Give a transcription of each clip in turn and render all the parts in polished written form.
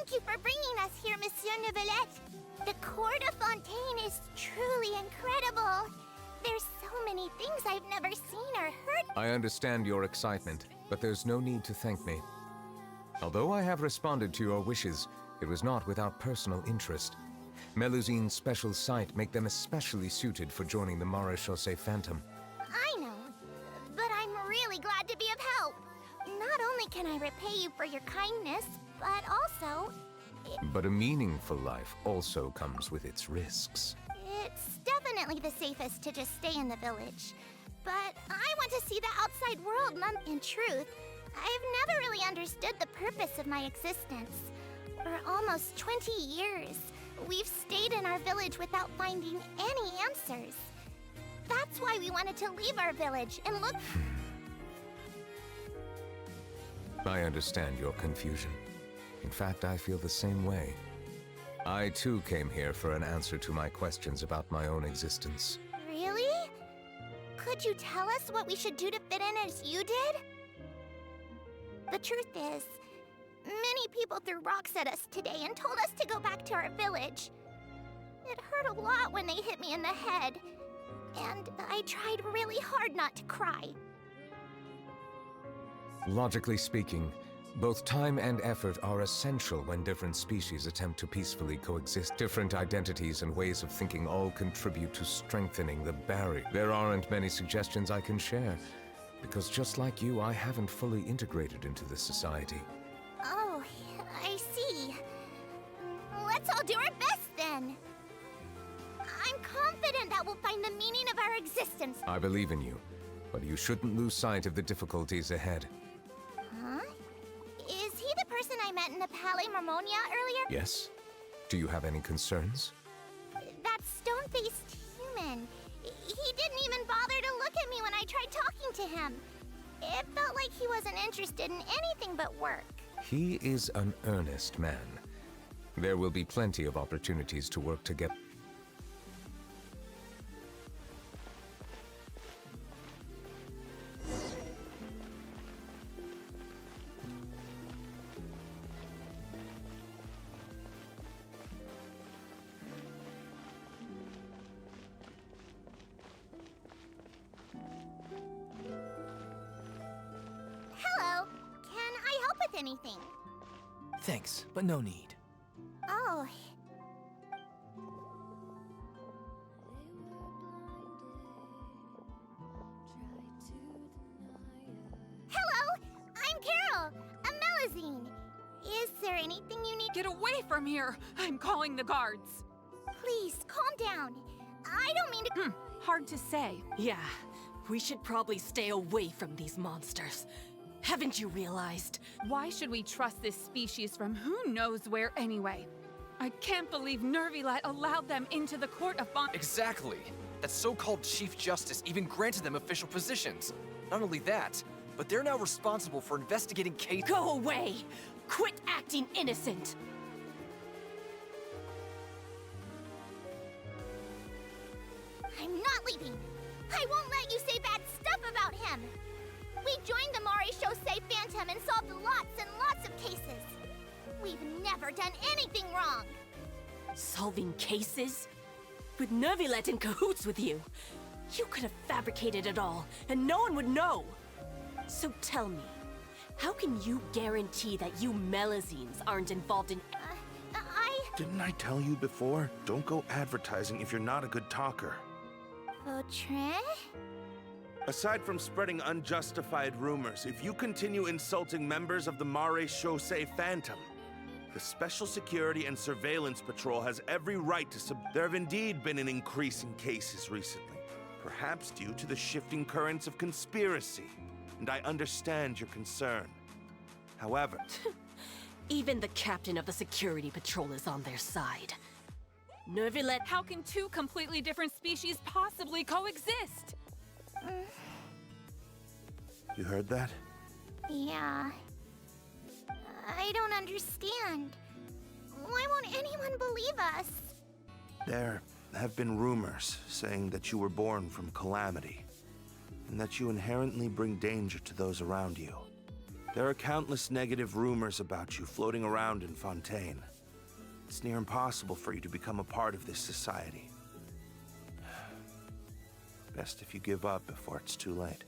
Thank you for bringing us here, Monsieur Neuvilette. The Court of Fontaine is truly incredible. There's so many things I've never seen or heard. I understand your excitement, but there's no need to thank me. Although I have responded to your wishes, it was not without personal interest. Melusine's special sight make them especially suited for joining the Maréchaussée Phantom. I know, but I'm really glad to be of help. Not only can I repay you for your kindness, but also... But a meaningful life also comes with its risks. It's definitely the safest to just stay in the village. But I want to see the outside world, Mom. In truth, I've never really understood the purpose of my existence. For almost 20 years, we've stayed in our village without finding any answers. That's why we wanted to leave our village and look... I understand your confusion. In fact, I feel the same way. I too came here for an answer to my questions about my own existence. Really? Could you tell us what we should do to fit in as you did? The truth is, many people threw rocks at us today and told us to go back to our village. It hurt a lot when they hit me in the head, and I tried really hard not to cry. Logically speaking, both time and effort are essential when different species attempt to peacefully coexist. Different identities and ways of thinking all contribute to strengthening the barrier. There aren't many suggestions I can share, because just like you, I haven't fully integrated into this society. Oh, I see. Let's all do our best then. I'm confident that we'll find the meaning of our existence. I believe in you, but you shouldn't lose sight of the difficulties ahead. Huh? Is he the person I met in the Palais Marmonia earlier? Yes? Do you have any concerns? That stone-faced human. He didn't even bother to look at me when I tried talking to him. It felt like he wasn't interested in anything but work. He is an earnest man. There will be plenty of opportunities to work together. Hello. Can I help with anything? Thanks, but no need. Oh. Hello! I'm Carol, a Melusine. Is there anything you need? Get away from here! I'm calling the guards. Please, calm down. I don't mean to... Hard to say. Yeah, we should probably stay away from these monsters. Haven't you realized? Why should we trust this species from who knows where anyway? I can't believe Neuvilette allowed them into the Court of Fontaine. Exactly. That so-called Chief Justice even granted them official positions. Not only that, but they're now responsible for investigating cases. Go away! Quit acting innocent! I'm not leaving. I won't let you say bad stuff about him. We joined the Maréchaussée Phantom and solved lots and lots of cases. We've never done anything wrong. Solving cases? With Neuvilette in cahoots with you. You could have fabricated it all, and no one would know. So tell me, how can you guarantee that you Melusines aren't involved in... Didn't I tell you before? Don't go advertising if you're not a good talker. Vautrin? Aside from spreading unjustified rumors, if you continue insulting members of the Maréchaussée Phantom, the Special Security and Surveillance Patrol has every right to There have indeed been an increase in cases recently, perhaps due to the shifting currents of conspiracy, and I understand your concern. However... Even the captain of the security patrol is on their side. Neuvilette... How can two completely different species possibly coexist? You heard that? Yeah. I don't understand. Why won't anyone believe us? There have been rumors saying that you were born from calamity, and that you inherently bring danger to those around you. There are countless negative rumors about you floating around in Fontaine. It's near impossible for you to become a part of this society. Best if you give up before it's too late.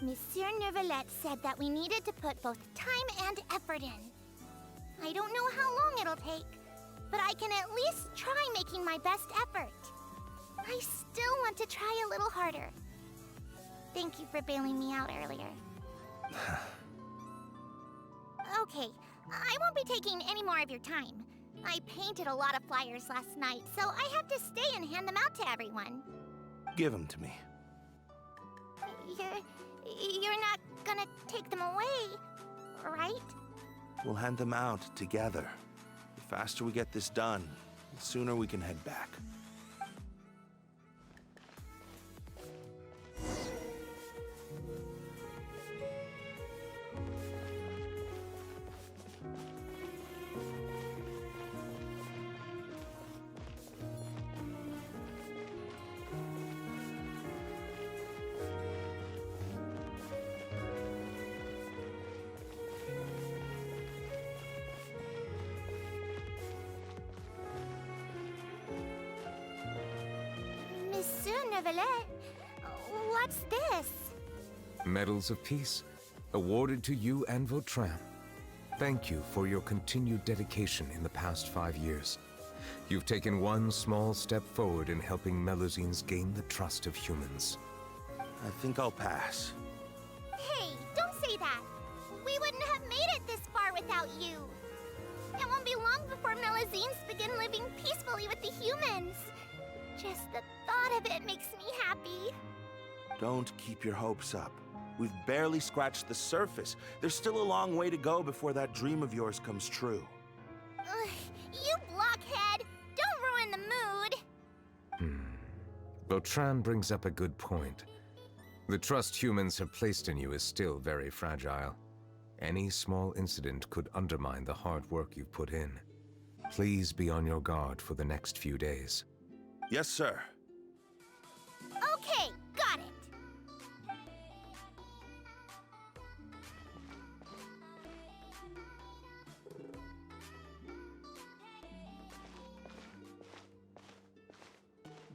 Monsieur Neuvilette said that we needed to put both time and effort in. I don't know how long it'll take, but I can at least try making my best effort. I still want to try a little harder. Thank you for bailing me out earlier. Okay, I won't be taking any more of your time. I painted a lot of flyers last night, so I have to stay and hand them out to everyone. Give them to me. You're not gonna take them away, right? We'll hand them out together. The faster we get this done, the sooner we can head back. Monsieur Neuvilette, what's this? Medals of Peace, awarded to you and Vautrin. Thank you for your continued dedication in the past 5 years. You've taken one small step forward in helping Melusines gain the trust of humans. I think I'll pass. Hey, don't say that. We wouldn't have made it this far without you. It won't be long before Melusines begin living peacefully with the humans. Just the thought of it makes me happy. Don't keep your hopes up. We've barely scratched the surface. There's still a long way to go before that dream of yours comes true. Ugh, you blockhead! Don't ruin the mood! Vautrin brings up a good point. The trust humans have placed in you is still very fragile. Any small incident could undermine the hard work you've put in. Please be on your guard for the next few days. Yes, sir. Okay, got it.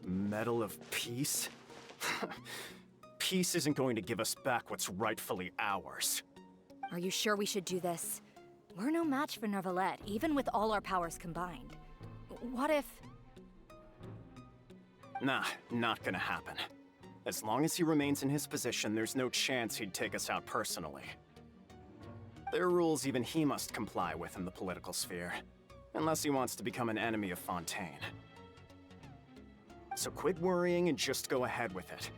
Medal of Peace? Peace isn't going to give us back what's rightfully ours. Are you sure we should do this? We're no match for Neuvilette, even with all our powers combined. What if... Nah, not gonna happen. As long as he remains in his position, there's no chance he'd take us out personally. There are rules even he must comply with in the political sphere, unless he wants to become an enemy of Fontaine. So quit worrying and just go ahead with it.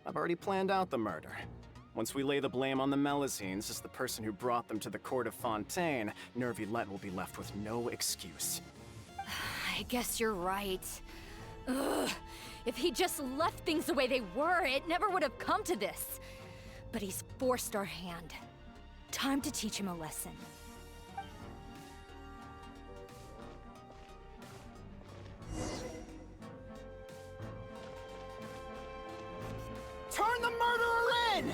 I've already planned out the murder. Once we lay the blame on the Melusines as the person who brought them to the court of Fontaine, Neuvilette will be left with no excuse. I guess you're right. Ugh. If he just left things the way they were, it never would have come to this. But he's forced our hand. Time to teach him a lesson. Turn the murderer in!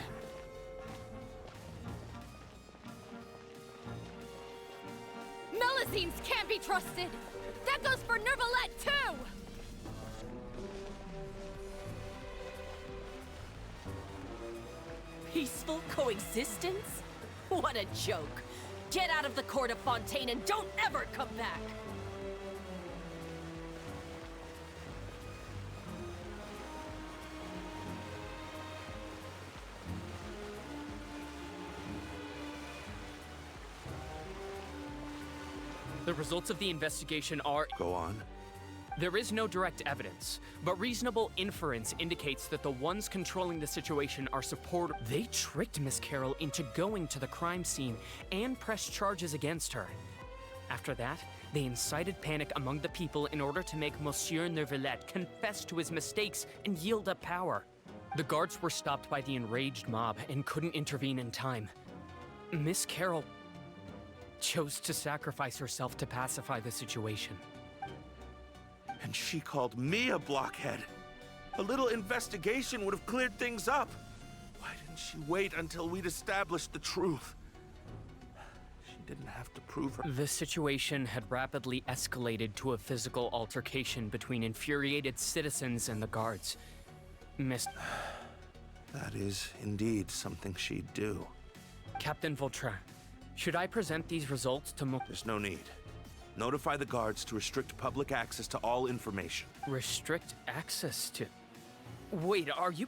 Melusines can't be trusted! That goes for Neuvilette, too! Peaceful coexistence? What a joke. Get out of the court of Fontaine and don't ever come back! The results of the investigation are... Go on. There is no direct evidence, but reasonable inference indicates that the ones controlling the situation are support. They tricked Miss Carroll into going to the crime scene and pressed charges against her. After that, they incited panic among the people in order to make Monsieur Neuvilette confess to his mistakes and yield up power. The guards were stopped by the enraged mob and couldn't intervene in time. Miss Carroll chose to sacrifice herself to pacify the situation. And she called me a blockhead. A little investigation would have cleared things up. Why didn't she wait until we'd established the truth? didn't have to prove her. The situation had rapidly escalated to a physical altercation between infuriated citizens and the guards. That is indeed something she'd do. Captain Vautrin, should I present these results to There's no need. Notify the guards to restrict public access to all information. Restrict access to... Wait, are you...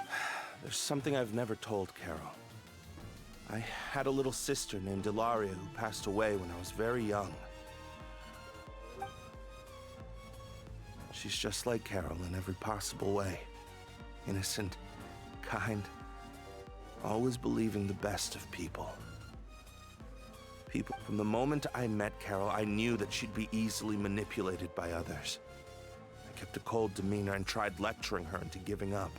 There's something I've never told Carol. I had a little sister named Ilaria who passed away when I was very young. She's just like Carol in every possible way. Innocent, kind, always believing the best of people. From the moment I met Carol, I knew that she'd be easily manipulated by others. I kept a cold demeanor and tried lecturing her into giving up.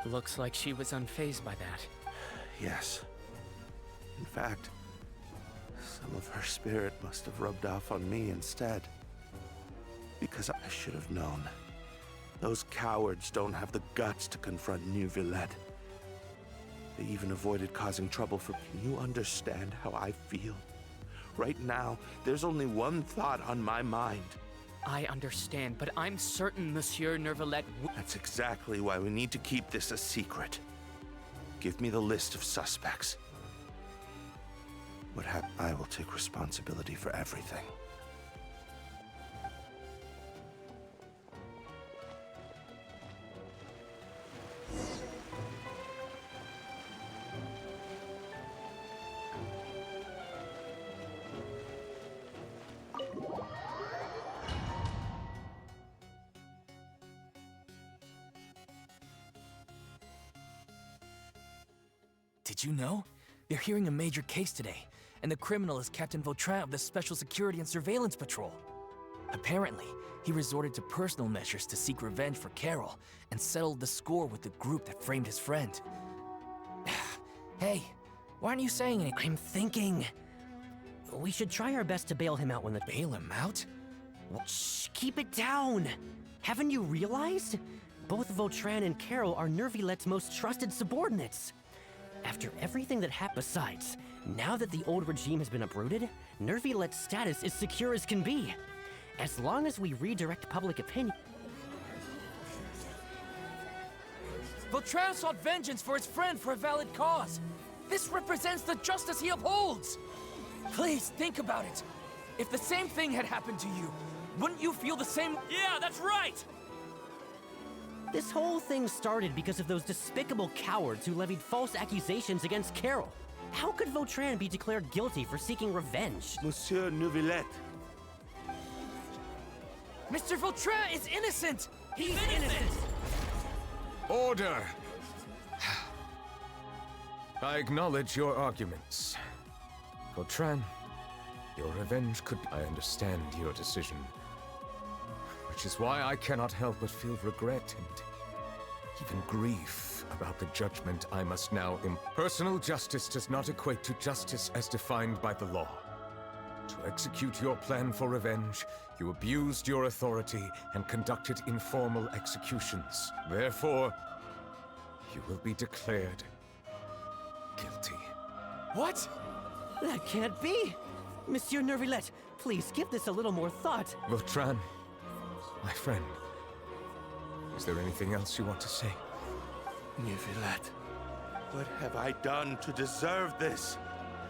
Looks like she was unfazed by that. Yes. In fact, some of her spirit must have rubbed off on me instead. Because I should have known. Those cowards don't have the guts to confront Neuvilette. They even avoided causing trouble for... Can you understand how I feel? Right now, there's only one thought on my mind. I understand, but I'm certain Monsieur Neuvilette That's exactly why we need to keep this a secret. Give me the list of suspects. I will take responsibility for everything. Did you know? They're hearing a major case today, and the criminal is Captain Vautrin of the Special Security and Surveillance Patrol. Apparently, he resorted to personal measures to seek revenge for Carol, and settled the score with the group that framed his friend. Hey, why aren't you saying anything? I'm thinking... we should try our best to bail him out when the... Bail him out? Shh, keep it down! Haven't you realized? Both Vautrin and Carol are Neuvillette's most trusted subordinates. After everything that happened, besides, now that the old regime has been uprooted, Neuvillette's status is secure as can be. As long as we redirect public opinion... Vautrin sought vengeance for his friend for a valid cause. This represents the justice he upholds. Please, think about it. If the same thing had happened to you, wouldn't you feel the same? Yeah, that's right! This whole thing started because of those despicable cowards who levied false accusations against Carol. How could Vautrin be declared guilty for seeking revenge? Monsieur Neuvilette. Mr. Vautrin is innocent! He's innocent! Order! I acknowledge your arguments. Vautrin, your revenge could... I understand your decision. Which is why I cannot help but feel regret and even grief about the judgment I must now Personal justice does not equate to justice as defined by the law. To execute your plan for revenge, you abused your authority and conducted informal executions. Therefore, you will be declared guilty. What? That can't be! Monsieur Neuvilette, please give this a little more thought. Vautrin, my friend, is there anything else you want to say? Neuvilette, what have I done to deserve this?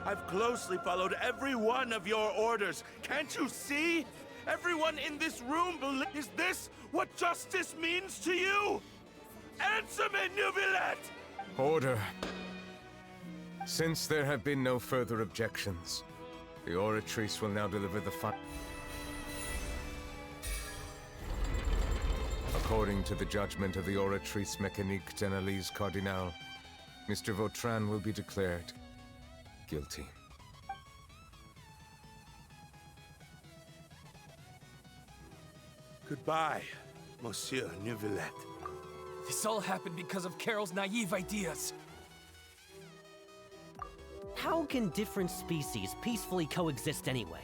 I've closely followed every one of your orders. Can't you see? Everyone in this room Is this what justice means to you? Answer me, Neuvilette! Order. Since there have been no further objections, the oratrice will now deliver the According to the judgment of the oratrice mécanique d'analyse cardinal, Mr. Vautrin will be declared guilty. Goodbye, Monsieur Neuvilette. This all happened because of Carol's naive ideas. How can different species peacefully coexist anyway?